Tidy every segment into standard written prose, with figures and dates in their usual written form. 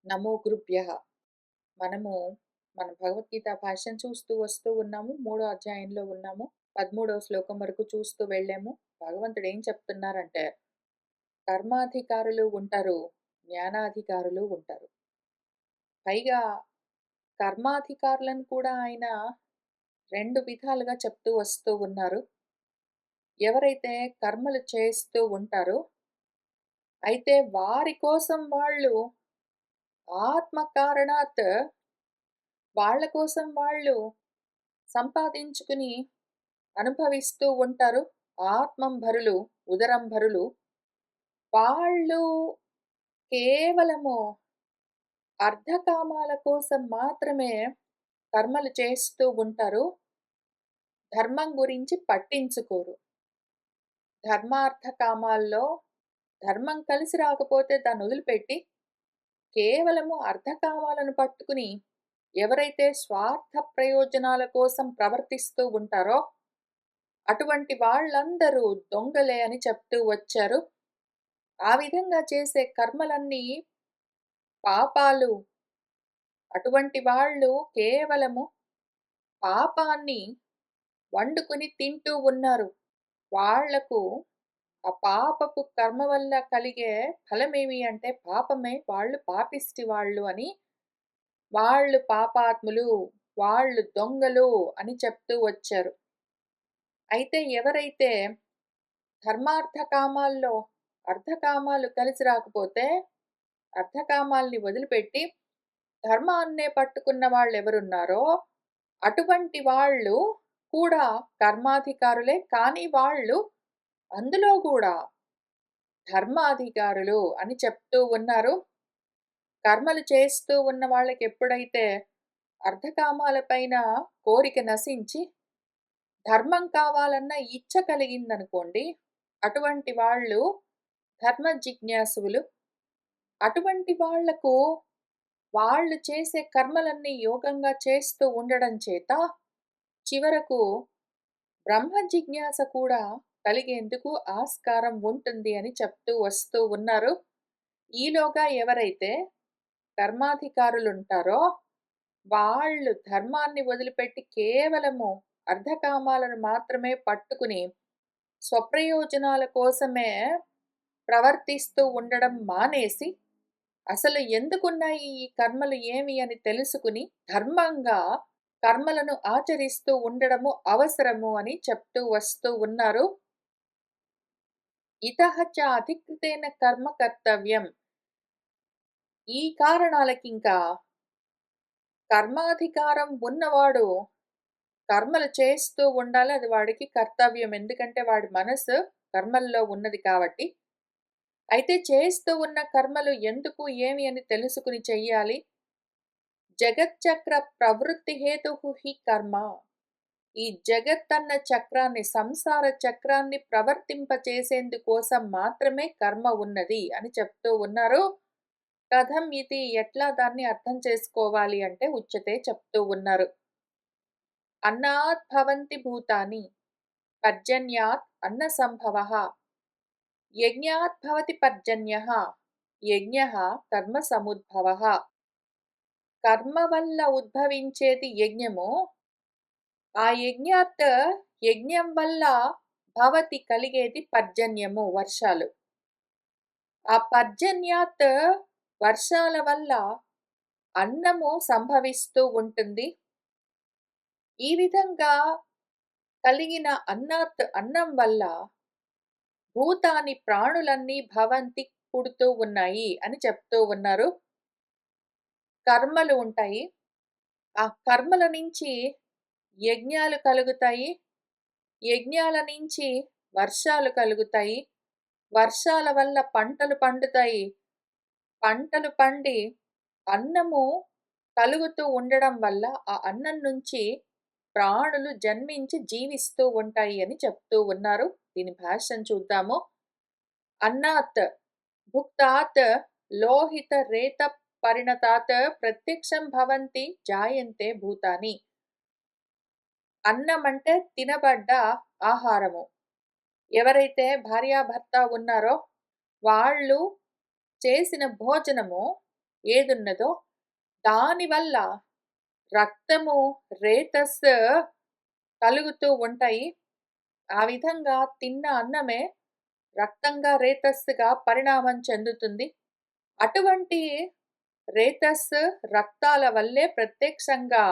నమో గురుభ్యః. మనము మన భగవద్గీత భాష్యం చూస్తూ వస్తూ ఉన్నాము. మూడో అధ్యాయంలో ఉన్నాము. 13వ శ్లోకం వరకు చూస్తూ వెళ్ళాము. భగవంతుడు ఏం చెప్తున్నారంటే, కర్మాధికారులు ఉంటారు, జ్ఞానాధికారులు ఉంటారు. పైగా కర్మాధికారులను కూడా ఆయన 2 విధాలుగా చెప్తూ వస్తూ ఉన్నారు. ఎవరైతే కర్మలు చేస్తూ ఉంటారో, అయితే వారి కోసం వాళ్ళు ఆత్మ కారణాత్ వాళ్ళ కోసం వాళ్ళు సంపాదించుకుని అనుభవిస్తూ ఉంటారు. ఆత్మంభరులు, ఉదరంభరులు. వాళ్ళు కేవలము అర్థకామాల కోసం మాత్రమే కర్మలు చేస్తూ ఉంటారు. ధర్మం గురించి పట్టించుకోరు. ధర్మార్థ కామాల్లో ధర్మం కలిసి రాకపోతే దాన్ని వదిలిపెట్టి కేవలము అర్థకామాలను పట్టుకుని ఎవరైతే స్వార్థ ప్రయోజనాల కోసం ప్రవర్తిస్తూ ఉంటారో అటువంటి వాళ్ళందరూ దొంగలే అని చెప్తూ వచ్చారు. ఆ విధంగా చేసే కర్మలన్నీ పాపాలు. అటువంటి వాళ్ళు కేవలము పాపాన్ని వండుకొని తింటూ ఉన్నారు. వాళ్లకు ఆ పాపపు కర్మ వల్ల కలిగే ఫలమేమి అంటే పాపమే. వాళ్ళు పాపిష్టి వాళ్ళు అని, వాళ్ళు పాపాత్ములు, వాళ్ళు దొంగలు అని చెప్తూ వచ్చారు. అయితే ఎవరైతే ధర్మార్థ కామాల్లో అర్థకామాలు కలిసి రాకపోతే అర్థకామాల్ని వదిలిపెట్టి ధర్మాన్నే పట్టుకున్న వాళ్ళెవరున్నారో అటువంటి వాళ్ళు కూడా కర్మాధికారులే. కానీ వాళ్ళు అందులో కూడా ధర్మాధికారులు అని చెప్తూ ఉన్నారు. కర్మలు చేస్తూ ఉన్న వాళ్ళకి ఎప్పుడైతే అర్థకామాలపైన కోరిక నశించి ధర్మం కావాలన్న ఇచ్చ కలిగిందనుకోండి, అటువంటి వాళ్ళు ధర్మ జిజ్ఞాసువులు. అటువంటి వాళ్లకు వాళ్ళు చేసే కర్మలన్నీ యోగంగా చేస్తూ ఉండడం చేత చివరకు బ్రహ్మ జిజ్ఞాస కూడా కలిగేందుకు ఆస్కారం ఉంటుంది అని చెప్తూ వస్తూ ఉన్నారు. ఈలోగా ఎవరైతే కర్మాధికారులుంటారో వాళ్ళు ధర్మాన్ని వదిలిపెట్టి కేవలము అర్ధకామాలను మాత్రమే పట్టుకుని స్వప్రయోజనాల కోసమే ప్రవర్తిస్తూ ఉండడం మానేసి అసలు ఎందుకున్నాయి ఈ కర్మలు ఏమి అని తెలుసుకుని ధర్మంగా కర్మలను ఆచరిస్తూ ఉండడము అవసరము అని చెప్తూ వస్తూ ఉన్నారు. ఇతః చ అధికృతేన కర్మ కర్తవ్యం. ఈ కారణాలకింకా కర్మాధికారం ఉన్నవాడు కర్మలు చేస్తూ ఉండాలి. అది వాడికి కర్తవ్యం. ఎందుకంటే వాడి మనసు కర్మల్లో ఉన్నది కాబట్టి. అయితే చేస్తూ ఉన్న కర్మలు ఎందుకు ఏమి అని తెలుసుకుని చెయ్యాలి. జగచ్చక్ర ప్రవృత్తి హేతుః హి కర్మ. ఈ జగత్తన్న చక్రాన్ని, సంసార చక్రాన్ని ప్రవర్తింపచేసేందుకోసం మాత్రమే కర్మ ఉన్నది అని చెప్తూ ఉన్నారు. కథం ఇది, ఎట్లా దాన్ని అర్థం చేసుకోవాలి అంటే ఉచ్యతే చెప్తూ ఉన్నారు. అన్నాత్ భవంతి భూతాని, పర్జన్యాత్ అన్న సంభవః, యజ్ఞాత్ భవతి పర్జన్యః, యజ్ఞః కర్మ సముద్భవః. కర్మ వల్ల ఉద్భవించేది యజ్ఞము. ఆ యజ్ఞాత్, యజ్ఞం వల్ల భవతి కలిగేది పర్జన్యము, వర్షాలు. ఆ పర్జన్యాత్, వర్షాల వల్ల అన్నము సంభవిస్తూ ఉంటుంది. ఈ విధంగా కలిగిన అన్నాత్, అన్నం వల్ల భూతాని, ప్రాణులన్నీ భవంతి, పుడుతూ ఉన్నాయి అని చెప్తూ ఉన్నారు. కర్మలు ఉంటాయి. ఆ కర్మల నుంచి యజ్ఞాలు కలుగుతాయి. యజ్ఞాల నుంచి వర్షాలు కలుగుతాయి. వర్షాల వల్ల పంటలు పండుతాయి. పంటలు పండి అన్నము కలుగుతూ ఉండడం వల్ల ఆ అన్నం నుంచి ప్రాణులు జన్మించి జీవిస్తూ ఉంటాయి అని చెప్తూ ఉన్నారు. దీని భాష్యం చూద్దాము. అన్నాత్ భుక్తాత్ లోహిత రేత పరిణతాత్ ప్రత్యక్షం భవంతి జాయంతే భూతాని. అన్నం అంటే తినబడ్డ ఆహారము. ఎవరైతే భార్యాభర్త ఉన్నారో వాళ్ళు చేసిన భోజనము ఏదున్నదో దానివల్ల రక్తము, రేతస్ కలుగుతూ ఉంటాయి. ఆ విధంగా తిన్న అన్నమే రక్తంగా, రేతస్సుగా పరిణామం చెందుతుంది. అటువంటి రేతస్ రక్తాల వల్లే ప్రత్యక్షంగా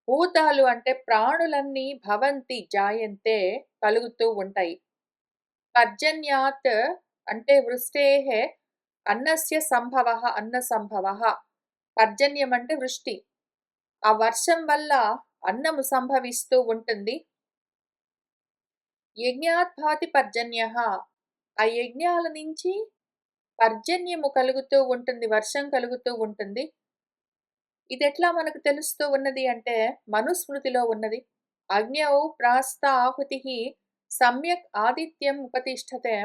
భూతాలు అంటే ప్రాణులన్నీ భవంతి జాయంతే కలుగుతూ ఉంటాయి. పర్జన్యాత్ అంటే వృష్టేః అన్నస్య సంభవః అన్న సంభవః. పర్జన్యం అంటే వృష్టి. ఆ వర్షం వల్ల అన్నము సంభవిస్తూ ఉంటుంది. యజ్ఞాత్ భవతి పర్జన్యః. ఆ యజ్ఞాల నుంచి పర్జన్యము కలుగుతూ ఉంటుంది. వర్షం కలుగుతూ ఉంటుంది. ఇదెట్లా మనకు తెలుస్తూ ఉన్నది అంటే మనుస్మృతిలో ఉన్నది. అగ్న్యౌ ప్రాస్త ఆహుతిః సమ్యక్ ఆదిత్యం ఉపతిష్ఠతే.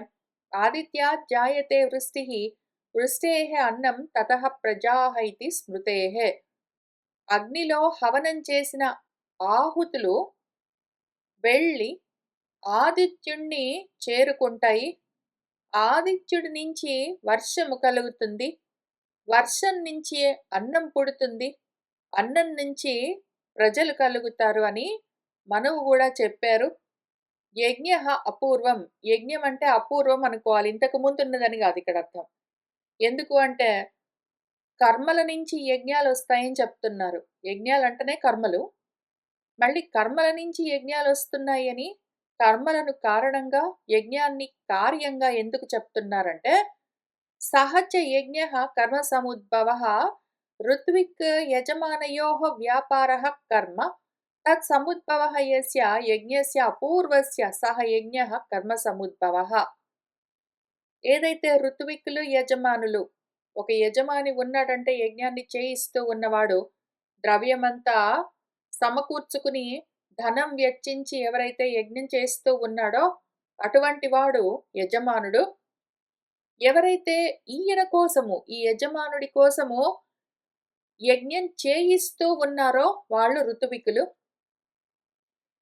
ఆదిత్యాత్ జాయతే వృష్టిః. వృష్టేః అన్నం తతః ప్రజాః ఇతి స్మృతేః. అగ్నిలో హవనం చేసిన ఆహుతులు వెళ్ళి ఆదిత్యుణ్ణి చేరుకుంటాయి. ఆదిత్యుడి నుంచి వర్షము కలుగుతుంది. వర్షం నుంచి అన్నం పుడుతుంది. అన్నం నుంచి ప్రజలు కలుగుతారు అని మనువు కూడా చెప్పారు. యజ్ఞః అపూర్వం. యజ్ఞం అంటే అపూర్వం అనుకోవాలి. ఇంతకు ముందున్నదని కాదు ఇక్కడ అర్థం. ఎందుకు అంటే కర్మల నుంచి యజ్ఞాలొస్తాయని చెప్తున్నారు. యజ్ఞాలంటేనే కర్మలు. మళ్ళీ కర్మల నుంచి యజ్ఞాలొస్తున్నాయని కర్మలను కారణంగా యజ్ఞాన్ని కార్యంగా ఎందుకు చెప్తున్నారంటే సహచ యజ్ఞః కర్మ సముద్భవః ఋత్విక్ యజమానయోః వ్యాపారః కర్మ తత్ సముద్భవః యస్య యజ్ఞస్య అపూర్వస్య సహ యజ్ఞః కర్మ సముద్భవః. ఏదైతే ఋత్విక్కులు యజమానులు ఒక యజమాని ఉన్నాడంటే యజ్ఞాన్ని చేయిస్తూ ఉన్నవాడు ద్రవ్యమంతా సమకూర్చుకుని ధనం వెచ్చించి ఎవరైతే యజ్ఞం చేస్తూ ఉన్నాడో అటువంటి వాడు యజమానుడు. ఎవరైతే ఈయన కోసము ఈ యజమానుడి కోసము యజ్ఞం చేయిస్తూ ఉన్నారో వాళ్ళు ఋత్వికులు.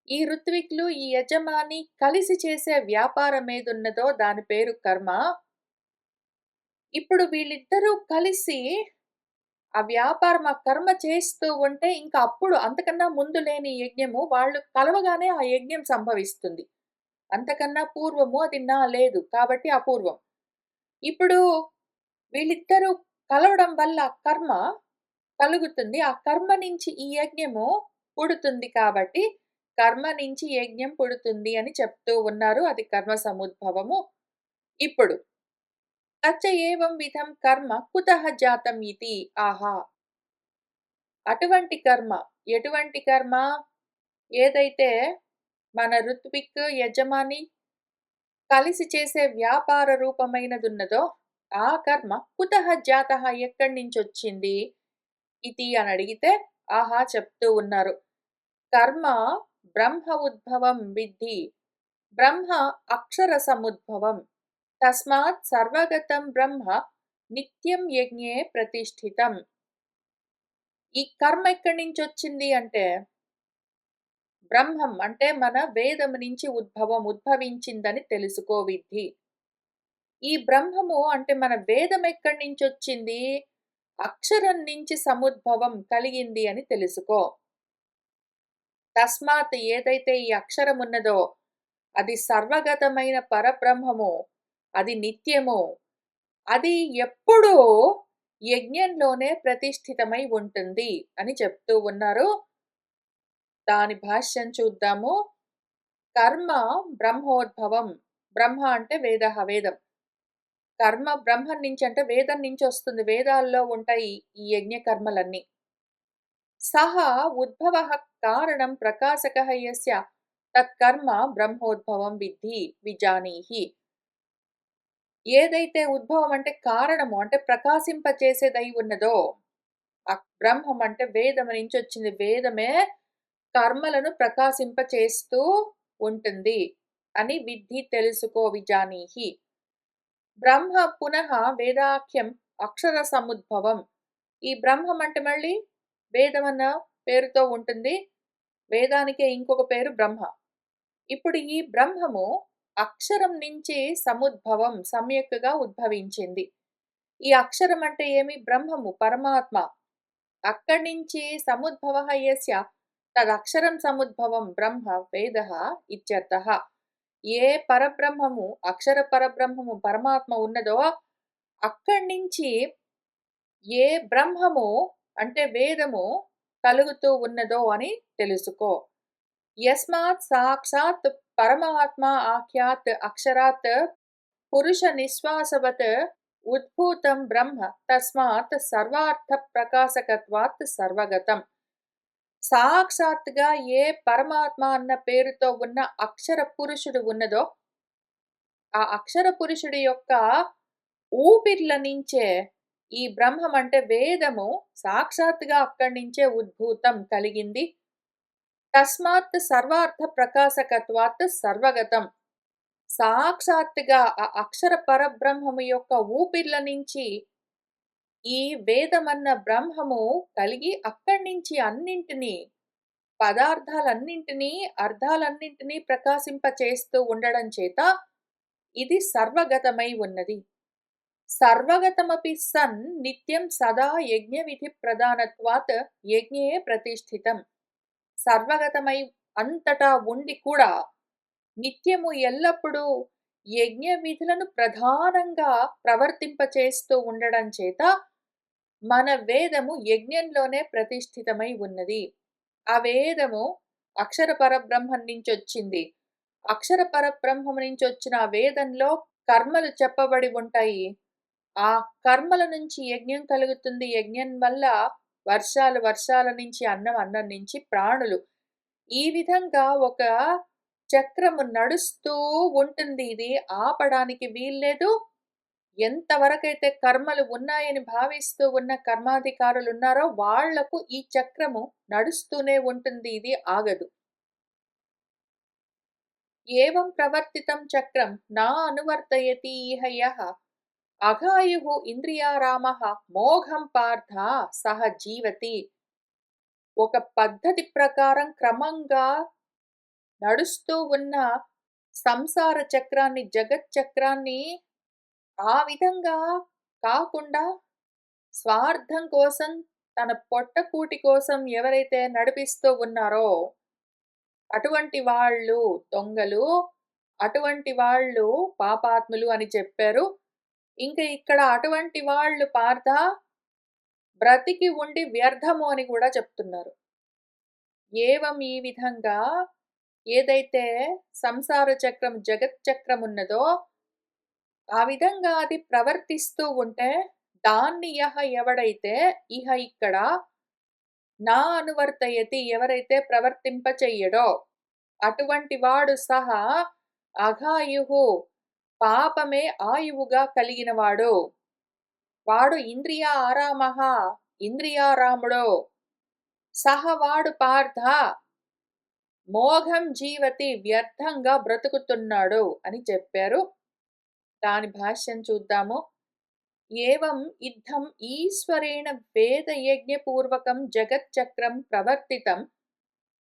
ఈ ఋత్వికులు ఈ యజమాని కలిసి చేసే వ్యాపారం ఏదున్నదో దాని పేరు కర్మ. ఇప్పుడు వీళ్ళిద్దరూ కలిసి ఆ వ్యాపారం ఆ కర్మ చేస్తూ ఉంటే ఇంకా అప్పుడు అంతకన్నా ముందు లేని యజ్ఞము వాళ్ళు కలవగానే ఆ యజ్ఞం సంభవిస్తుంది. అంతకన్నా పూర్వము అది లేదు కాబట్టి అపూర్వం. ఇప్పుడు వీళ్ళిద్దరూ కలవడం వల్ల కర్మ కలుగుతుంది. ఆ కర్మ నుంచి ఈ యజ్ఞము పుడుతుంది కాబట్టి కర్మ నుంచి యజ్ఞం పుడుతుంది అని చెప్తూ ఉన్నారు. అది కర్మ సముద్భవము. ఇప్పుడు తచ్చ ఏవం విధం కర్మ కుతః జాతం ఇతి ఆహా. అటువంటి కర్మ ఎటువంటి కర్మ? ఏదైతే మన ఋత్విక్ యజమాని కలిసి చేసే వ్యాపార రూపమైనదున్నదో ఆ కర్మ కుతః జాతః ఎక్కడి నుంచి వచ్చింది ఇది అని అడిగితే ఆహా చెప్తూ ఉన్నారు. కర్మ బ్రహ్మ ఉద్భవం విద్ధి. బ్రహ్మ అక్షర సముద్భవం. తస్మాత్ సర్వగతం బ్రహ్మ నిత్యం యజ్ఞే ప్రతిష్ఠితం. ఈ కర్మ ఎక్కడి నుంచి వచ్చింది అంటే బ్రహ్మం అంటే మన వేదం నుంచి ఉద్భవించిందని తెలుసుకో విద్ధి. ఈ బ్రహ్మము అంటే మన వేదం ఎక్కడి నుంచి వచ్చింది? అక్షరం నుంచి సముద్భవం కలిగింది అని తెలుసుకో. తస్మాత్ ఏదైతే ఈ అక్షరం ఉన్నదో అది సర్వగతమైన పరబ్రహ్మము, అది నిత్యము, అది ఎప్పుడూ యజ్ఞంలోనే ప్రతిష్ఠితమై ఉంటుంది అని చెప్తూ ఉన్నారు. దాని భాష్యం చూద్దాము. కర్మ బ్రహ్మోద్భవం. బ్రహ్మ అంటే వేదం. కర్మ బ్రహ్మం నుంచి అంటే వేదం నుంచి వస్తుంది. వేదాల్లో ఉంటాయి ఈ యజ్ఞ కర్మలన్నీ. సహ ఉద్భవః కారణం ప్రకాశకః యస్య తత్కర్మ బ్రహ్మోద్భవం విద్ధి విజానీహి. ఏదైతే ఉద్భవం అంటే కారణము అంటే ప్రకాశింపచేసేదై ఉన్నదో ఆ బ్రహ్మం అంటే వేదం నుంచి వచ్చింది. వేదమే కర్మలను ప్రకాశింపచేస్తూ ఉంటుంది అని విద్ధి తెలుసుకో విజానీహి. బ్రహ్మ పునః వేదాఖ్యం అక్షర సముద్భవం. ఈ బ్రహ్మం అంటే మళ్ళీ వేదం అన్న పేరుతో ఉంటుంది. వేదానికే ఇంకొక పేరు బ్రహ్మ. ఇప్పుడు ఈ బ్రహ్మము అక్షరం నుంచి సముద్భవం సమ్యక్గా ఉద్భవించింది. ఈ అక్షరం అంటే ఏమి? బ్రహ్మము, పరమాత్మ. అక్కడి నుంచి సముద్భవః యస్య తదక్షరం సముద్భవం బ్రహ్మ వేదః ఇత్యర్థః. ఏ పరబ్రహ్మము, అక్షర పరబ్రహ్మము పరమాత్మ ఉన్నదో అక్కడి నుంచి ఏ బ్రహ్మము అంటే వేదము కలుగుతూ ఉన్నదో అని తెలుసుకో. యస్మాత్ సాక్షాత్ పరమాత్మ ఆఖ్యాత్ అక్షరాత్ పురుష నిశ్వాసవత్ ఉద్భూతం బ్రహ్మ తస్మాత్ సర్వార్థ ప్రకాశకత్వాత్ సర్వగతం. సాక్షాత్తుగా ఏ పరమాత్మ అన్న పేరుతో ఉన్న అక్షర పురుషుడు ఉన్నదో ఆ అక్షర పురుషుడి యొక్క ఊపిర్ల నుంచే ఈ బ్రహ్మం అంటే వేదము సాక్షాత్తుగా అక్కడి నుంచే ఉద్భూతం కలిగింది. తస్మాత్ సర్వార్థ ప్రకాశకత్వాత్ సర్వగతం. సాక్షాత్తుగా ఆ అక్షర పరబ్రహ్మము యొక్క ఊపిర్ల నుంచి ఈ వేదమన్న బ్రహ్మము కలిగి అక్కడి నుంచి అన్నింటినీ పదార్థాలన్నింటినీ అర్థాలన్నింటినీ ప్రకాశింపచేస్తూ ఉండడం చేత ఇది సర్వగతమై ఉన్నది. సర్వగతమపి సన్ నిత్యం సదా యజ్ఞ విధి ప్రధానత్వాత్ యజ్ఞే ప్రతిష్ఠితం. సర్వగతమై అంతటా ఉండి కూడా నిత్యము ఎల్లప్పుడూ యజ్ఞ విధులను ప్రధానంగా ప్రవర్తింపచేస్తూ ఉండడం చేత మన వేదము యజ్ఞంలోనే ప్రతిష్ఠితమై ఉన్నది. ఆ వేదము అక్షర పరబ్రహ్మం నుంచి వచ్చింది. అక్షర పరబ్రహ్మం నుంచి వచ్చిన ఆ వేదంలో కర్మలు చెప్పబడి ఉంటాయి. ఆ కర్మల నుంచి యజ్ఞం కలుగుతుంది. యజ్ఞం వల్ల వర్షాలు, వర్షాల నుంచి అన్నం, అన్నం నుంచి ప్రాణులు. ఈ విధంగా ఒక చక్రము నడుస్తూ ఉంటుంది. ఇది ఆపడానికి వీల్లేదు. ఎంతవరకైతే కర్మలు ఉన్నాయని భావిస్తూ ఉన్న కర్మాధికారులు ఉన్నారో వాళ్లకు ఈ చక్రము నడుస్తూనే ఉంటుంది. ఇది ఆగదు. ఏవం ప్రవర్తితం చక్రం నా అనువర్తయతి ఇహ యః అఘాయుః ఇంద్రియారామః మోఘం పార్థ సహ జీవతి. ఒక పద్ధతి ప్రకారం క్రమంగా నడుస్తూ ఉన్న సంసార చక్రాన్ని, జగత్ చక్రాన్ని ఆ విధంగా కాకుండా స్వార్థం కోసం, తన పొట్టకూటి కోసం ఎవరైతే నడిపిస్తూ ఉన్నారో అటువంటి వాళ్ళు దొంగలు, అటువంటి వాళ్ళు పాపాత్ములు అని చెప్పారు. ఇంక ఇక్కడ అటువంటి వాళ్ళు పార్థ బ్రతికి ఉండి వ్యర్థము అని కూడా చెప్తున్నారు. ఏవం ఈ విధంగా ఏదైతే సంసార చక్రం, జగత్ చక్రం ఉన్నదో ఆ విధంగా అది ప్రవర్తిస్తూ ఉంటే దాన్ని ఎవడైతే ఇహ ఇక్కడ నా అనువర్తయతి ఎవరైతే ప్రవర్తింప చెయ్యడో అటువంటి వాడు సహా అఘాయుహు పాపమే ఆయువుగా కలిగినవాడు. వాడు ఇంద్రియ ఆరామః ఇంద్రియారాముడో సహవాడు పార్థ మోఘం జీవతి వ్యర్థంగా బ్రతుకుతున్నాడు అని చెప్పారు. దాని భాష్యం చూద్దాము. ఏవం ఇద్ధం ఈశ్వరేణ వేదయజ్ఞపూర్వకం జగచ్చక్రం ప్రవర్తితం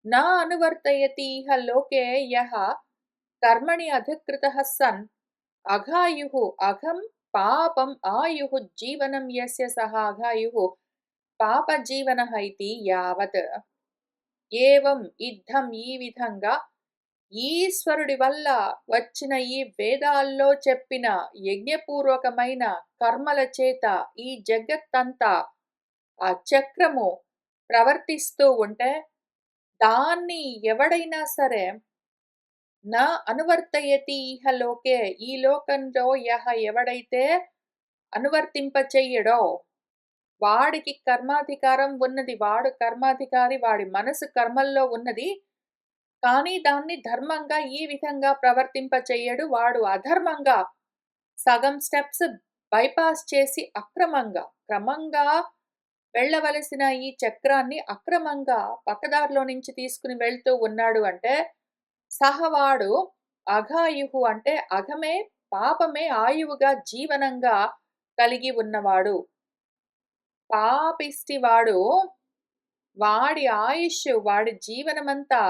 నా అనువర్తయతి ఇహ లోకే యః కర్మణి అధికృతః సన్ అఘాయుః అఘం పాపం ఆయుః జీవనం యస్య సహ అఘాయుః పాపజీవనః ఇతి యావత్. ఏవం ఇద్ధం ఈ విధంగా ఈశ్వరుడి వల్ల వచ్చిన ఈ వేదాల్లో చెప్పిన యజ్ఞపూర్వకమైన కర్మల చేత ఈ జగత్తంతా ఆ చక్రము ప్రవర్తిస్తూ ఉంటే దాన్ని ఎవడైనా సరే నా అనువర్తయతి ఇహ లోకే ఈ లోకంలో ఎవడైతే అనువర్తింప చెయ్యడో వాడికి కర్మాధికారం ఉన్నది. వాడు కర్మాధికారి, వాడి మనసు కర్మల్లో ఉన్నది. కానీ దాన్ని ధర్మంగా ఈ విధంగా ప్రవర్తింప చెయ్యడు. వాడు అధర్మంగా సగం స్టెప్స్ బైపాస్ చేసి అక్రమంగా క్రమంగా వెళ్ళవలసిన ఈ చక్రాన్ని అక్రమంగా పక్కదారిలో నుంచి తీసుకుని వెళ్తూ ఉన్నాడు అంటే సహవాడు అఘాయుహు అంటే అఘమే పాపమే ఆయువుగా జీవనంగా కలిగి ఉన్నవాడు. పాపిష్టివాడు వాడి ఆయుష్ వాడి జీవనమంతా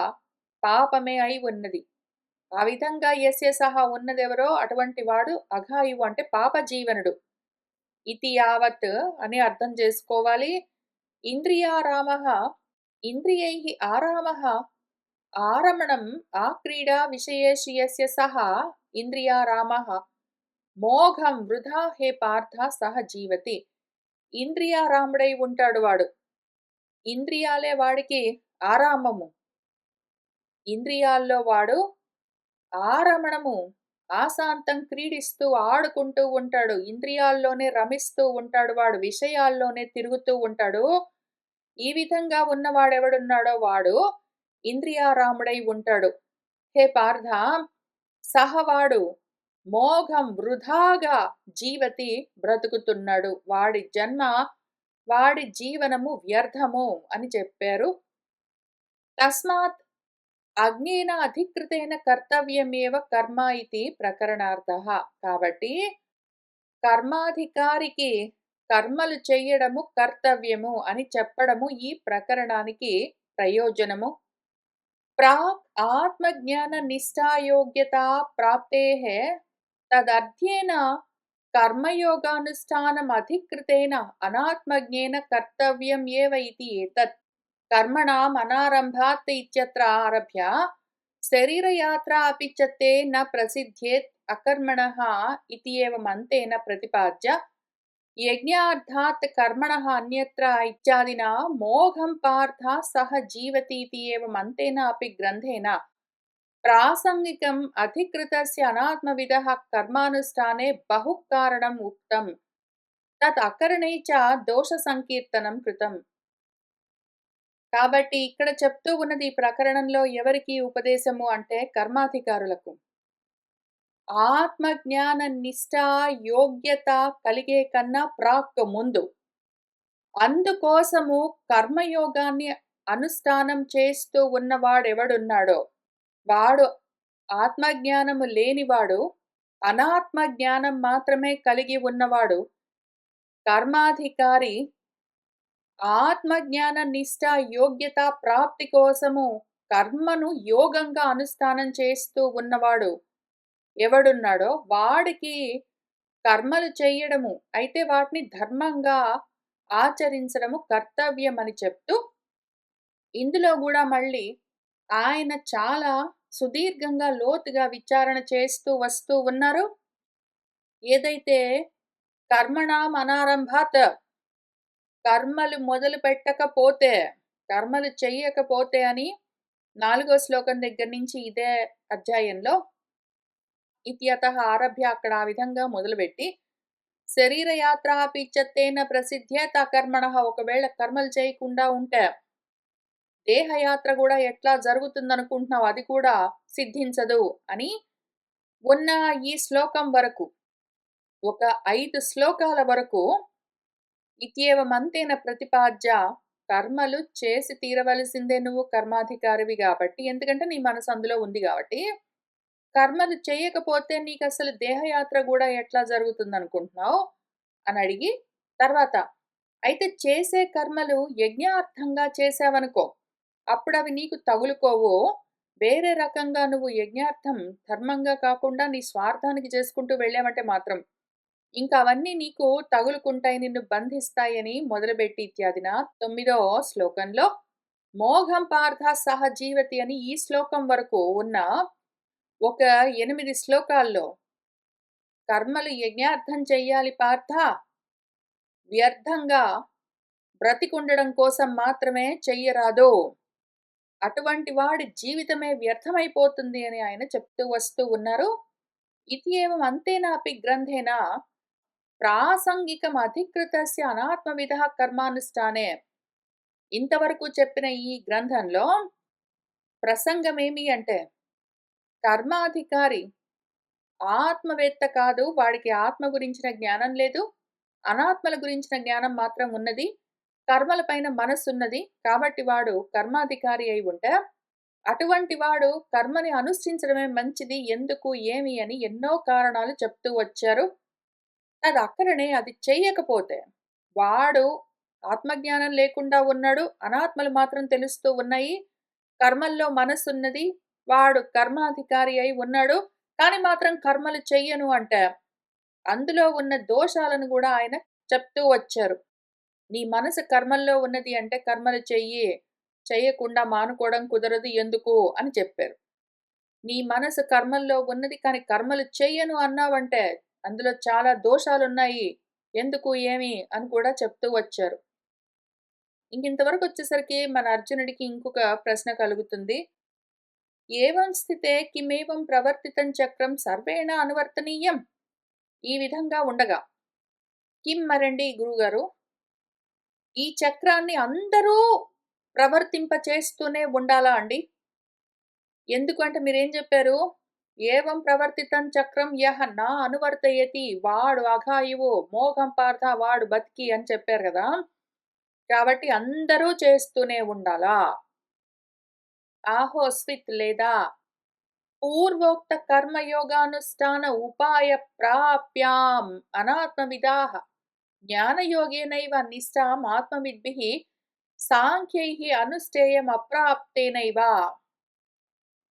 పాపమే అయి ఉన్నది. ఆ విధంగా యస్య సహా ఉన్నదెవరో అటువంటి వాడు అఘాయువు అంటే పాప జీవనుడు. ఇతి యావత్ అని అర్థం చేసుకోవాలి. ఇంద్రియారామః ఇంద్రియైః ఆరామః ఆరమణం ఆ క్రీడా విషయేషు యస్య సహ ఇంద్రియారామః మోఘం వృధా హే పార్థ సహ జీవతి. ఇంద్రియారాముడై ఉంటాడు వాడు. ఇంద్రియాలే వాడికి ఆరామము. ఇంద్రియాల్లో వాడు ఆరమణము ఆశాంతం క్రీడిస్తూ ఆడుకుంటూ ఉంటాడు. ఇంద్రియాల్లోనే రమిస్తూ ఉంటాడు వాడు. విషయాల్లోనే తిరుగుతూ ఉంటాడు. ఈ విధంగా ఉన్నవాడెవడున్నాడో వాడు ఇంద్రియారాముడై ఉంటాడు. హే పార్థ సహవాడు మోఘం వృధాగా జీవతి బ్రతుకుతున్నాడు. వాడి జీవనము వ్యర్థము అని చెప్పారు. తస్మాత్ అజ్ఞేన అధికృతేన కర్తవ్యమేవ కర్మ ఇది ప్రకరణార్థః. కాబట్టి కర్మాధికారికి కర్మలు చెయ్యడము కర్తవ్యము అని చెప్పడము ఈ ప్రకరణానికి ప్రయోజనము. ప్రాక్ ఆత్మజ్ఞాన నిష్ఠాయోగ్యతా ప్రాప్తేః తదర్థ్యేన కర్మయోగానుష్ఠానం అధికృతేన అనాత్మజ్ఞేన కర్తవ్యం ఏవ ఇతి ఏతత్. కర్మణాం అనారంభాత్ ఇత్యత్ర ఆరభ్య శరీరయాత్రా అపి చ తే న ప్రసిద్ధ్యేత్ అకర్మణః ఇతి ఏవం అంతేన ప్రతిపాద్య యజ్ఞార్థాత్ కర్మణః అన్యత్ర ఇత్యాదినా మోఘం పార్థ సహ జీవతి ఇతి ఏవం అంతేన అపి గ్రంథేన ప్రాసంగికం అధికృతస్య అనాత్మవిదః కర్మానుష్ఠానే బహుః కారణం ఉక్తం తత్ అకరణే చ దోష సంకీర్తనం కృతం. కాబట్టి ఇక్కడ చెప్తూ ఉన్నది ఈ ప్రకరణంలో ఎవరికి ఉపదేశము అంటే కర్మాధికారులకు. ఆత్మజ్ఞాన నిష్ఠ యోగ్యత కలిగే కన్నా ప్రాక్ ముందు. అందుకోసము కర్మయోగాన్ని అనుష్ఠానం చేస్తూ ఉన్నవాడెవడున్నాడో వాడు ఆత్మజ్ఞానము లేనివాడు, అనాత్మ జ్ఞానం మాత్రమే కలిగి ఉన్నవాడు. కర్మాధికారి ఆత్మజ్ఞాన నిష్ఠ యోగ్యత ప్రాప్తి కోసము కర్మను యోగంగా అనుష్ఠానం చేస్తూ ఉన్నవాడు ఎవడున్నాడో వాడికి కర్మలు చేయడము అయితే వాటిని ధర్మంగా ఆచరించడము కర్తవ్యం అని చెప్తూ ఇందులో కూడా మళ్ళీ ఆయన చాలా సుదీర్ఘంగా లోతుగా విచారణ చేస్తూ వస్తూ ఉన్నారు. ఏదైతే కర్మణాం అనారంభాత్ కర్మలు మొదలు పెట్టకపోతే కర్మలు చెయ్యకపోతే అని 4వ శ్లోకం దగ్గర నుంచి ఇదే అధ్యాయంలో ఇత్యతః ఆరభ్య అక్కడ ఆ విధంగా మొదలుపెట్టి శరీరయాత్ర పిచ్చత్తేన ప్రసిద్ధ్యేత కర్మణః ఒకవేళ కర్మలు చేయకుండా ఉంటే దేహయాత్ర కూడా ఎట్లా జరుగుతుందనుకుంటున్నావు అది కూడా సిద్ధించదు అని ఉన్న ఈ శ్లోకం వరకు ఒక 5 శ్లోకాల వరకు ఇత్యేవమంతేన ప్రతిపాద్య కర్మలు చేసి తీరవలసిందే నువ్వు కర్మాధికారివి కాబట్టి, ఎందుకంటే నీ మనసు అందులో ఉంది కాబట్టి కర్మలు చేయకపోతే నీకు అసలు దేహయాత్ర కూడా ఎట్లా జరుగుతుందనుకుంటున్నావు అని అడిగి తర్వాత అయితే చేసే కర్మలు యజ్ఞార్థంగా చేసావనుకో అప్పుడు అవి నీకు తగులుకోవు. వేరే రకంగా నువ్వు యజ్ఞార్థం ధర్మంగా కాకుండా నీ స్వార్థానికి చేసుకుంటూ వెళ్ళావంటే మాత్రం ఇంకా అవన్నీ నీకు తగులుకుంటాయి, నిన్ను బంధిస్తాయని మొదలుపెట్టి ఇత్యాదిన 9వ శ్లోకంలో మోఘం పార్థ సహ జీవతి అని ఈ శ్లోకం వరకు ఉన్న ఒక 8 శ్లోకాల్లో కర్మలు యజ్ఞార్థం చెయ్యాలి పార్థ, వ్యర్థంగా బ్రతికుండడం కోసం మాత్రమే చెయ్యరాదు, అటువంటి వాడి జీవితమే వ్యర్థమైపోతుంది అని ఆయన చెప్తూ వస్తూ ఉన్నారు. ఇది ఏవం అంతేనాపి గ్రంథేన ప్రాసంగికం అధికృతస్య అనాత్మవిధ కర్మానుష్ఠానే. ఇంతవరకు చెప్పిన ఈ గ్రంథంలో ప్రసంగమేమి అంటే కర్మాధికారి ఆత్మవేత్త కాదు, వాడికి ఆత్మ గురించిన జ్ఞానం లేదు, అనాత్మల గురించిన జ్ఞానం మాత్రం ఉన్నది, కర్మల పైన మనస్సున్నది. కాబట్టి వాడు కర్మాధికారి అయి ఉంటే అటువంటి వాడు కర్మని అనుష్ఠించడమే మంచిది, ఎందుకు ఏమి అని ఎన్నో కారణాలు చెప్తూ వచ్చారు. అది అక్కడనే అది చెయ్యకపోతే వాడు ఆత్మజ్ఞానం లేకుండా ఉన్నాడు, అనాత్మలు మాత్రం తెలుస్తూ ఉన్నాయి, కర్మల్లో మనస్సున్నది, వాడు కర్మాధికారి అయి ఉన్నాడు, కానీ మాత్రం కర్మలు చెయ్యను అంటే అందులో ఉన్న దోషాలను కూడా ఆయన చెప్తూ వచ్చారు. నీ మనసు కర్మల్లో ఉన్నది అంటే కర్మలు చెయ్యి. చెయ్యకుండా మానుకోవడం కుదరదు ఎందుకు అని చెప్పారు. నీ మనసు కర్మల్లో ఉన్నది కానీ కర్మలు చెయ్యను అన్నావంటే అందులో చాలా దోషాలున్నాయి. ఎందుకు ఏమి అని కూడా చెప్తూ వచ్చారు. ఇంకింతవరకొచ్చేసరికి మన అర్జునుడికి ఇంకొక ప్రశ్న కలుగుతుంది. ఏవం స్థితే కిమేవం ప్రవర్తితం చక్రం సర్వేణ అనువర్తనీయం. ఈ విధంగా ఉండగా కిం మరండి గురువుగారు ఈ చక్రాన్ని అందరూ ప్రవర్తింపచేస్తూనే ఉండాలా అండి? ఎందుకంటే మీరేం చెప్పారు? ఏవం ప్రవర్తితం చక్రం యః నా అనువర్తయతి వాడు అఘాయువు మోఘం పార్థ వాడు బతికి అని చెప్పారు గదా! కాబట్టి అందరూ చేస్తూనే ఉండాలా? ఆహోస్విత్ లేదా పూర్వోక్త కర్మయోగానుష్ఠాన ఉపాయ ప్రాప్యాం అనాత్మవిదాః జ్ఞానయోగేనైవ నిష్ఠాం ఆత్మవిద్భిః సాంఖ్యైః అనుష్ఠేయం అప్రాప్తేనైవ.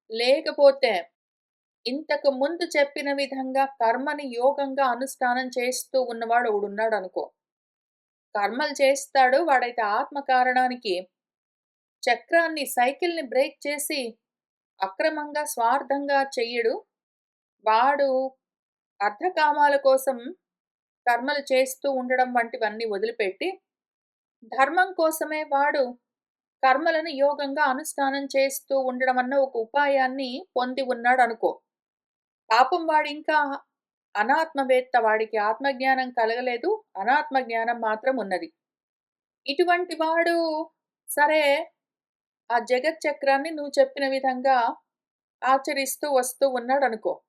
లేకపోతే ఇంతకు ముందు చెప్పిన విధంగా కర్మని యోగంగా అనుష్ఠానం చేస్తూ ఉన్నవాడు ఒకడున్నాడనుకో. కర్మలు చేస్తాడు వాడైతే ఆత్మ కారణానికి చక్రాన్ని సైకిల్‌ని బ్రేక్ చేసి అక్రమంగా, స్వార్థంగా చెయ్యడు. వాడు అర్థకామాల కోసం కర్మలు చేస్తూ ఉండడం వంటివన్నీ వదిలిపెట్టి, ధర్మం కోసమే వాడు కర్మలను యోగంగా అనుష్ఠానం చేస్తూ ఉండడం అన్న ఒక ఉపాయాన్ని పొంది ఉన్నాడనుకో. పాపం వాడింకా అనాత్మవేత్త. వాడికి ఆత్మజ్ఞానం కలగలేదు. అనాత్మ జ్ఞానం మాత్రం ఉన్నది. ఇటువంటి వాడు సరే ఆ జగచ్చక్రాన్ని నువ్వు చెప్పిన విధంగా ఆచరిస్తూ వస్తూ ఉన్నాడనుకో.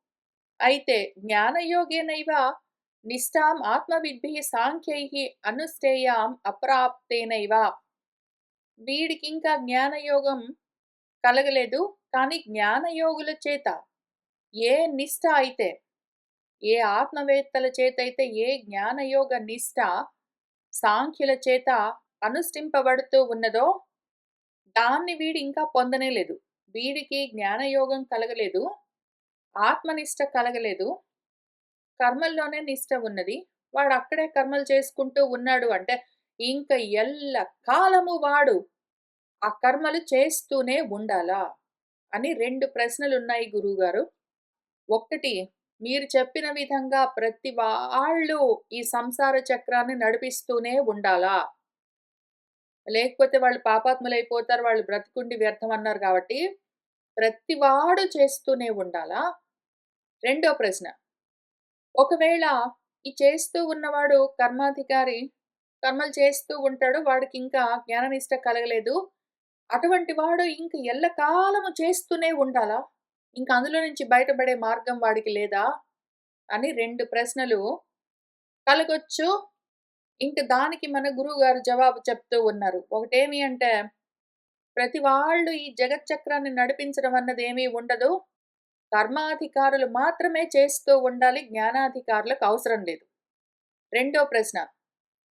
అయితే జ్ఞానయోగేనైవ నిష్ఠాం ఆత్మవిద్భిః సాంఖ్యైః అనుష్ఠేయాం అప్రాప్తేనైవ. వీడికింకా జ్ఞానయోగం కలగలేదు. కానీ జ్ఞానయోగుల చేత ఏ నిష్ఠ అయితే, ఏ ఆత్మవేత్తల చేతైతే ఏ జ్ఞానయోగ నిష్ఠ సాంఖ్యుల చేత అనుష్ఠింపబడుతూ ఉన్నదో దాన్ని వీడు ఇంకా పొందనే లేదు. వీడికి జ్ఞానయోగం కలగలేదు. ఆత్మనిష్ట కలగలేదు. కర్మల్లోనే నిష్ట ఉన్నది. వాడు అక్కడే కర్మలు చేసుకుంటూ ఉన్నాడు అంటే ఇంక ఎల్ల కాలము వాడు ఆ కర్మలు చేస్తూనే ఉండాలా? అని 2 ప్రశ్నలున్నాయి గురువుగారు. ఒక్కటి మీరు చెప్పిన విధంగా ప్రతి వాళ్ళు ఈ సంసార చక్రాన్ని నడిపిస్తూనే ఉండాలా? లేకపోతే వాళ్ళు పాపాత్ములైపోతారు. వాళ్ళు బ్రతికుండి వ్యర్థం అన్నారు కాబట్టి, ప్రతివాడు చేస్తూనే ఉండాలా? రెండో ప్రశ్న. ఒకవేళ ఈ చేస్తూ ఉన్నవాడు కర్మాధికారి కర్మలు చేస్తూ ఉంటాడు. వాడికింకా జ్ఞాననిష్ట కలగలేదు. అటువంటి వాడు ఇంక ఎల్లకాలము చేస్తూనే ఉండాలా? ఇంక అందులో నుంచి బయటపడే మార్గం వాడికి లేదా? అని 2 ప్రశ్నలు కలగొచ్చు. ఇంక దానికి మన గురువుగారు జవాబు చెప్తూ ఉన్నారు. ఒకటేమి అంటే, ప్రతి వాళ్ళు ఈ జగచ్చక్రాన్ని నడిపించడం అన్నదేమీ ఉండదు. కర్మాధికారులు మాత్రమే చేస్తూ ఉండాలి. జ్ఞానాధికారులకు అవసరం లేదు. రెండో ప్రశ్న.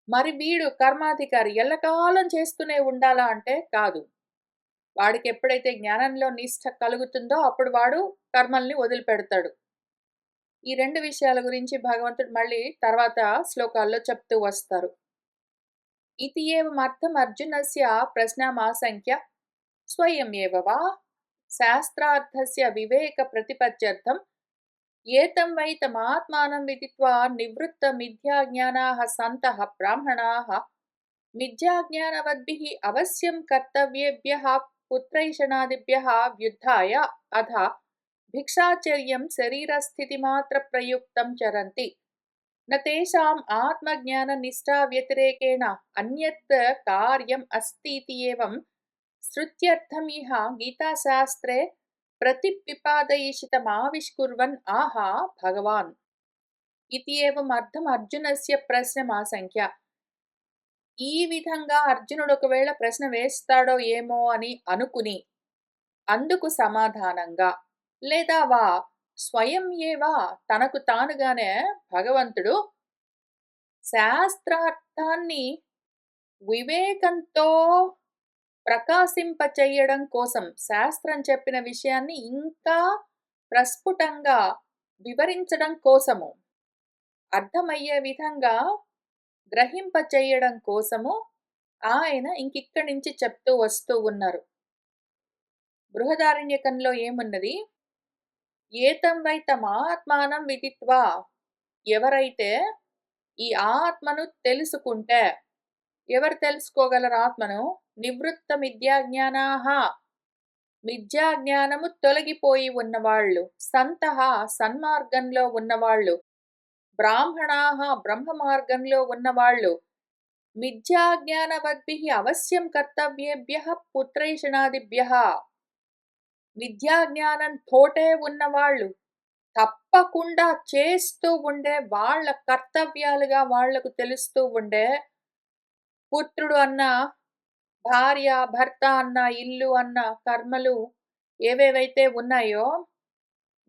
మరి వీడు కర్మాధికారి ఎల్లకాలం చేస్తూనే ఉండాలా అంటే కాదు. వాడికి ఎప్పుడైతే జ్ఞానంలో నిష్ఠ కలుగుతుందో అప్పుడు వాడు కర్మల్ని వదిలిపెడతాడు. ఈ 2 విషయాల గురించి భగవంతుడు మళ్ళీ తర్వాత శ్లోకాల్లో చెప్తూ వస్తారు. ఇతి ఏవమర్థం అర్జునస్య ప్రశ్నమాశంక్య స్వయం ఏవ వా శాస్త్రార్థస్య వివేక ప్రతిపత్త్యర్థం ఏతం వైతమాత్మానం విదిత్వా నివృత్త మిథ్యాజ్ఞానాః సంతః బ్రాహ్మణాః మిథ్యాజ్ఞానవద్భిః అవశ్యం కర్తవ్యేభ్యః పుత్రైషణాదిభ్యః వ్యుద్ధాయ అథ భిక్షాచర్యం శరీరస్థితిమాత్ర ప్రయుక్తం చరంతి న తేషాం ఆత్మజ్ఞాననిష్ఠా వ్యతిరేకేణ అన్యత్ కార్యం అస్తి ఏవం శ్రుత్యర్థం ఇహ గీతాశాస్త్రే ప్రతిపిపాదయిషితమావిష్కుర్వన్ ఆహా భగవాన్. ఇతి ఏవం అర్థం అర్జునస్య ప్రశ్నమాశంక్య. ఈ విధంగా అర్జునుడు ఒకవేళ ప్రశ్న వేస్తాడో ఏమో అని అనుకుని అందుకు సమాధానంగా లేదా వా స్వయం ఏవా తనకు తానుగానే భగవంతుడు శాస్త్రార్థాన్ని వివేకంతో ప్రకాశింపచేయడం కోసం శాస్త్రం చెప్పిన విషయాన్ని ఇంకా ప్రస్ఫుటంగా వివరించడం కోసము అర్థమయ్యే విధంగా గ్రహింప చెయ్యడం కోసము ఆయన ఇంకిక్కడి నుంచి చెప్తూ వస్తూ ఉన్నారు. బృహదారణ్యకంలో ఏమున్నది? ఏతం వైతమాత్మానం విదిత్వా, ఎవరైతే ఈ ఆత్మను తెలుసుకుంటే, ఎవరు తెలుసుకోగలరు ఆత్మను? నివృత్త మిథ్యాజ్ఞానాః, మిథ్యాజ్ఞానము తొలగిపోయి ఉన్నవాళ్ళు, సంతః సన్మార్గంలో ఉన్నవాళ్ళు, బ్రాహ్మణాః బ్రహ్మ మార్గంలో ఉన్నవాళ్ళు, మిథ్యాజ్ఞానవద్భిః అవశ్యం కర్తవ్యేభ్యః పుత్రైషణాదిభ్యః, మిథ్యాజ్ఞానం తోటే ఉన్నవాళ్ళు తప్పకుండా చేస్తూ ఉండే వాళ్ళ కర్తవ్యాలుగా వాళ్లకు తెలుస్తూ ఉండే, పుత్రుడు అన్న, భార్య, భర్త అన్న, ఇల్లు అన్న కర్మలు ఏవేవైతే ఉన్నాయో,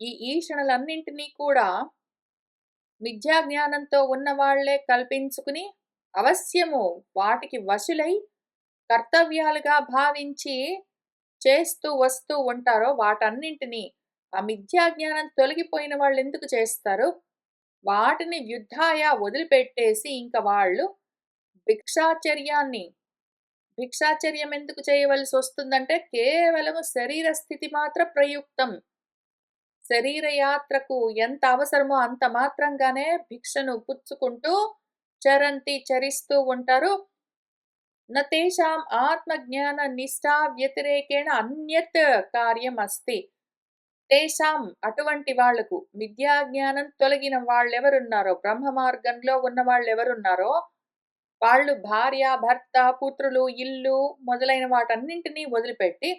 ఈ ఈషణలన్నింటినీ కూడా మిథ్యాజ్ఞానంతో ఉన్నవాళ్లే కల్పించుకుని అవశ్యము వాటికి వశులై కర్తవ్యాలుగా భావించి చేస్తూ వస్తూ ఉంటారో వాటన్నింటినీ, ఆ మిథ్యాజ్ఞానం తొలగిపోయిన వాళ్ళు ఎందుకు చేస్తారు? వాటిని యుద్ధాయ వదిలిపెట్టేసి ఇంక వాళ్ళు భిక్షాచర్యాన్ని, భిక్షాచర్యం ఎందుకు చేయవలసి వస్తుందంటే కేవలము శరీర స్థితి మాత్ర ప్రయుక్తం. శరీర యాత్రకు ఎంత అవసరమో అంత మాత్రంగానే భిక్షను పుచ్చుకుంటూ చరిస్తూ ఉంటారు. నతేషాం ఆత్మజ్ఞాన నిష్ఠా వ్యతిరేకేణ అన్యత్ కార్యం అస్తి. తేషాం అటువంటి వాళ్లకు, మిథ్యాజ్ఞానం తొలగిన వాళ్ళెవరున్నారో, బ్రహ్మ మార్గంలో ఉన్న వాళ్ళెవరున్నారో వాళ్ళు భార్య, భర్త, పుత్రులు, ఇల్లు మొదలైన వాటన్నింటినీ వదిలిపెట్టి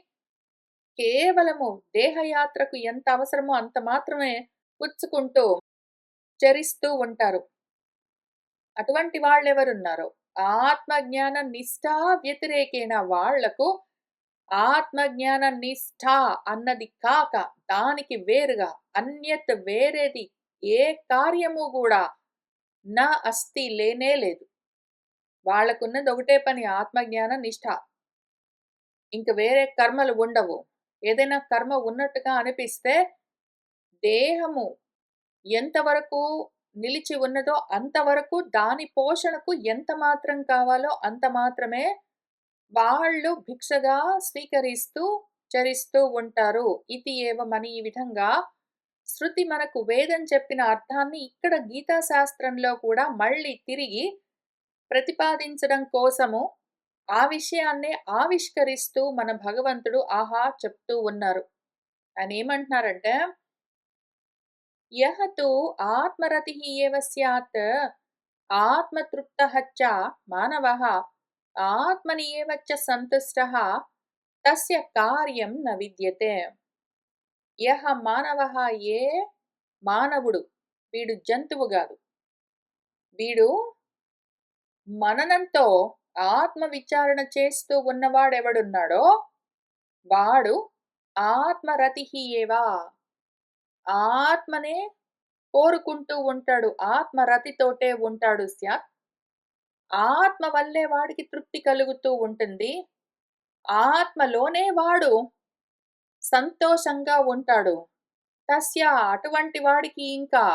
కేవలము దేహయాత్రకు ఎంత అవసరమో అంత మాత్రమే పుచ్చుకుంటూ చరిస్తూ ఉంటారు. అటువంటి వాళ్ళెవరున్నారో ఆత్మజ్ఞాన నిష్ఠా వ్యతిరేకేణ వాళ్లకు, ఆత్మజ్ఞాన నిష్ఠ అన్నది కాక దానికి వేరుగా అన్యత్ వేరేది ఏ కార్యము కూడా నా అస్తి లేనే లేదు. వాళ్ళకున్నది ఒకటే పని, ఆత్మజ్ఞాన నిష్ఠ. ఇంక వేరే కర్మలు ఉండవు. ఏదైనా కర్మ ఉన్నట్టుగా అనిపిస్తే దేహము ఎంతవరకు నిలిచి ఉన్నదో అంతవరకు దాని పోషణకు ఎంత మాత్రం కావాలో అంత మాత్రమే వాళ్ళు భిక్షగా స్వీకరిస్తూ చరిస్తూ ఉంటారు. ఇది ఏవమని ఈ విధంగా శృతి మనకు వేదం చెప్పిన అర్థాన్ని ఇక్కడ గీతా శాస్త్రంలో కూడా మళ్ళీ తిరిగి ప్రతిపాదించడం కోసము ఆ విషయాన్నే ఆవిష్కరిస్తూ మన భగవంతుడు ఆహా చెప్తూ ఉన్నారు. ఆయన ఏమంటున్నారంటే, యః తు ఆత్మరతిః ఏవ స్యాత్ ఆత్మతృప్తః చ మానవః ఆత్మని ఏవ చ సంతుష్టః తస్య కార్యం న విద్యతే. యః మానవః, ఏ మానవుడు, వీడు జంతువు కాదు, వీడు మననంతో ఆత్మ విచారణ చేస్తూ ఉన్నవాడెవడున్నాడో వాడు ఆత్మరతిః ఏవా, ఆత్మనే కోరుకుంటూ ఉంటాడు, ఆత్మరతితోటే ఉంటాడు. స్యాత్, ఆత్మ వల్లే వాడికి తృప్తి కలుగుతూ ఉంటుంది, ఆత్మలోనే వాడు సంతోషంగా ఉంటాడు. తస్య, అటువంటి వాడికి ఇంకా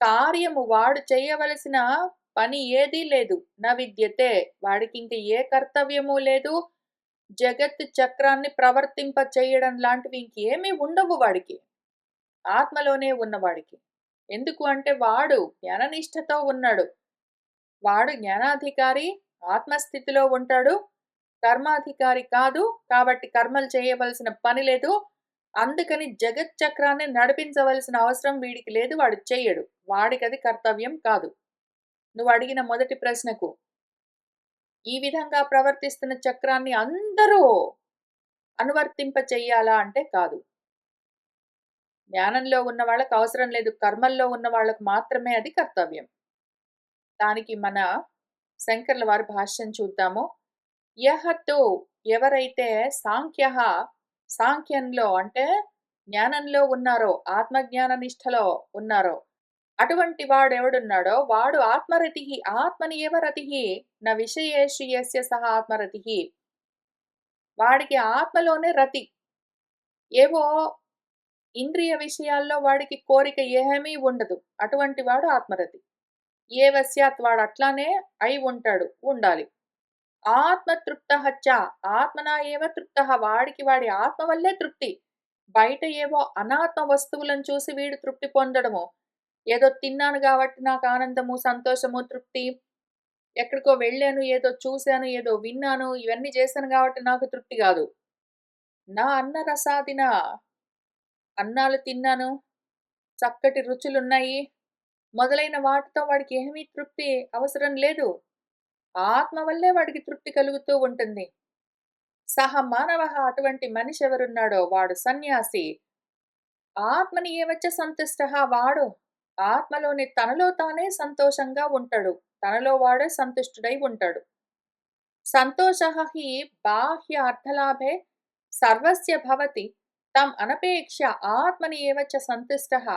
కార్యము, వాడు చేయవలసిన పని ఏదీ లేదు. న విద్యతే, వాడికి ఇంక ఏ కర్తవ్యము లేదు. జగత్ చక్రాన్ని ప్రవర్తింప చేయడం లాంటివి ఇంకేమీ ఉండవు వాడికి, ఆత్మలోనే ఉన్నవాడికి. ఎందుకు అంటే వాడు జ్ఞాననిష్టతో ఉన్నాడు, వాడు జ్ఞానాధికారి, ఆత్మస్థితిలో ఉంటాడు, కర్మాధికారి కాదు. కాబట్టి కర్మలు చేయవలసిన పని లేదు. అందుకని జగత్ చక్రాన్ని నడిపించవలసిన అవసరం వీడికి లేదు, వాడు చెయ్యడు, వాడికి అది కర్తవ్యం కాదు. నువ్వు అడిగిన మొదటి ప్రశ్నకు, ఈ విధంగా ప్రవర్తిస్తున్న చక్రాన్ని అందరూ అనువర్తింప చెయ్యాలా అంటే కాదు. జ్ఞానంలో ఉన్న వాళ్ళకు అవసరం లేదు, కర్మల్లో ఉన్న వాళ్ళకు మాత్రమే అది కర్తవ్యం. దానికి మన శంకర్ల వారి భాష్యం చూద్దాము. యః తు, ఎవరైతే సాంఖ్యః, సాంఖ్యంలో అంటే జ్ఞానంలో ఉన్నారో, ఆత్మజ్ఞాన నిష్టలో ఉన్నారో అటువంటి వాడు ఎవడున్నాడో వాడు ఆత్మరతిః, ఆత్మని ఏవ రతిః న విషయేషు యస్య సహ ఆత్మరతిః, వాడికి ఆత్మలోనే రతి. ఏవో ఇంద్రియ విషయాల్లో వాడికి కోరిక ఏమీ ఉండదు, అటువంటి వాడు ఆత్మరతి. ఏవ స్యాత్ వాడు అట్లానే అయి ఉంటాడు. ఉండాలి. ఆత్మతృప్తః చ ఆత్మనా ఏవ తృప్తః వాడికి వాడి ఆత్మ వల్లే తృప్తి. బయట ఏవో అనాత్మ వస్తువులను చూసి వీడు తృప్తి పొందడము. ఏదో తిన్నాను గాబట్టి నాకు ఆనందము, సంతోషము, తృప్తి. ఎక్కడికో వెళ్ళాను, ఏదో చూసాను, ఏదో విన్నాను, ఇవన్నీ చేశాను గాబట్టి నాకు తృప్తి గాదు. నా అన్న రసాదిన అన్నాలు తిన్నాను, చక్కటి రుచులున్నాయి, మొదలైన వాటితో వాడికి ఏమీ తృప్తి అవసరం లేదు. ఆత్మ వల్లే వాడికి తృప్తి కలుగుతూ ఉంటుంది. సహ మానవః అటువంటి మనిషి ఎవరున్నాడో వాడు సన్యాసి. ఆత్మని ఏవచ్చ సంతుష్టః వాడు ఆత్మలోని తనలో తానే సంతోషంగా ఉంటాడు. తనలో వాడే సంతుష్టుడై ఉంటాడు. సంతోషః హి బాహ్య అర్థలాభే సర్వస్య భవతి తం అనపేక్ష ఆత్మని ఏవచ్చ సంతుష్టః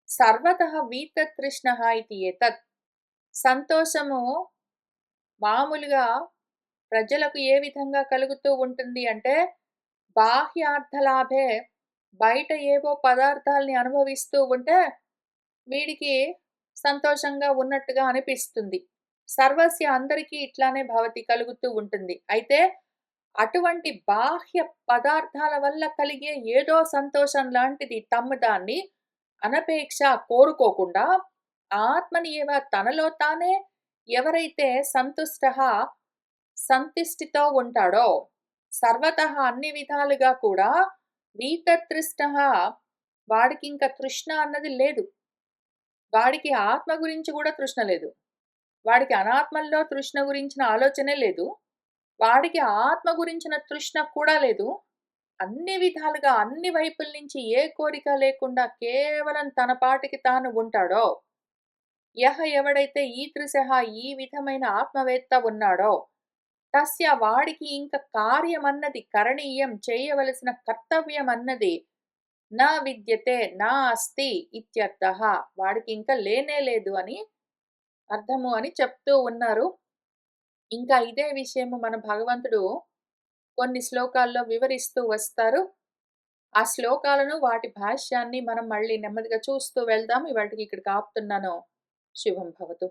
సర్వతః వీతతృష్ణః ఇతి ఏతత్. సంతోషము మామూలుగా ప్రజలకు ఏ విధంగా కలుగుతూ ఉంటుంది అంటే, బాహ్యార్థలాభే బయట ఏవో పదార్థాల్ని అనుభవిస్తూ ఉంటే, వీడికి సంతోషంగా ఉన్నట్టుగా అనిపిస్తుంది. సర్వస్య అందరికీ ఇట్లానే భవతి కలుగుతూ ఉంటుంది. అయితే అటువంటి బాహ్య పదార్థాల వల్ల కలిగే ఏదో సంతోషం లాంటిది దాన్ని అనపేక్ష కోరుకోకుండా ఆత్మని తనలో తానే ఎవరైతే సంతుష్టితో ఉంటాడో సర్వతః అన్ని విధాలుగా కూడా వీతతృష్ణః వాడికింక తృష్ణ అన్నది లేదు. వాడికి ఆత్మ గురించి కూడా తృష్ణ లేదు. వాడికి అనాత్మల్లో తృష్ణ గురించిన ఆలోచనే లేదు. వాడికి ఆత్మ గురించిన తృష్ణ కూడా లేదు. అన్ని విధాలుగా అన్ని వైపుల నుంచి ఏ కోరిక లేకుండా కేవలం తన పాటికి తాను ఉంటాడో, ఎవడైతే ఈదృశః ఈ విధమైన ఆత్మవేత్త ఉన్నాడో, తస్య వాడికి ఇంక కార్యమన్నది కరణీయం చేయవలసిన కర్తవ్యమన్నది నా విద్యతే నా అస్తి ఇత్యర్థః వాడికి ఇంకా లేనే లేదు అని అర్థము అని చెప్తూ ఉన్నారు. ఇంకా ఇదే విషయము మన భగవంతుడు కొన్ని శ్లోకాల్లో వివరిస్తూ వస్తారు. ఆ శ్లోకాలను వాటి భాష్యాన్ని మనం మళ్ళీ నెమ్మదిగా చూస్తూ వెళ్దాం. ఇవాల్టికి ఇక్కడికి ఆపుతున్నాను. శుభం భవతు.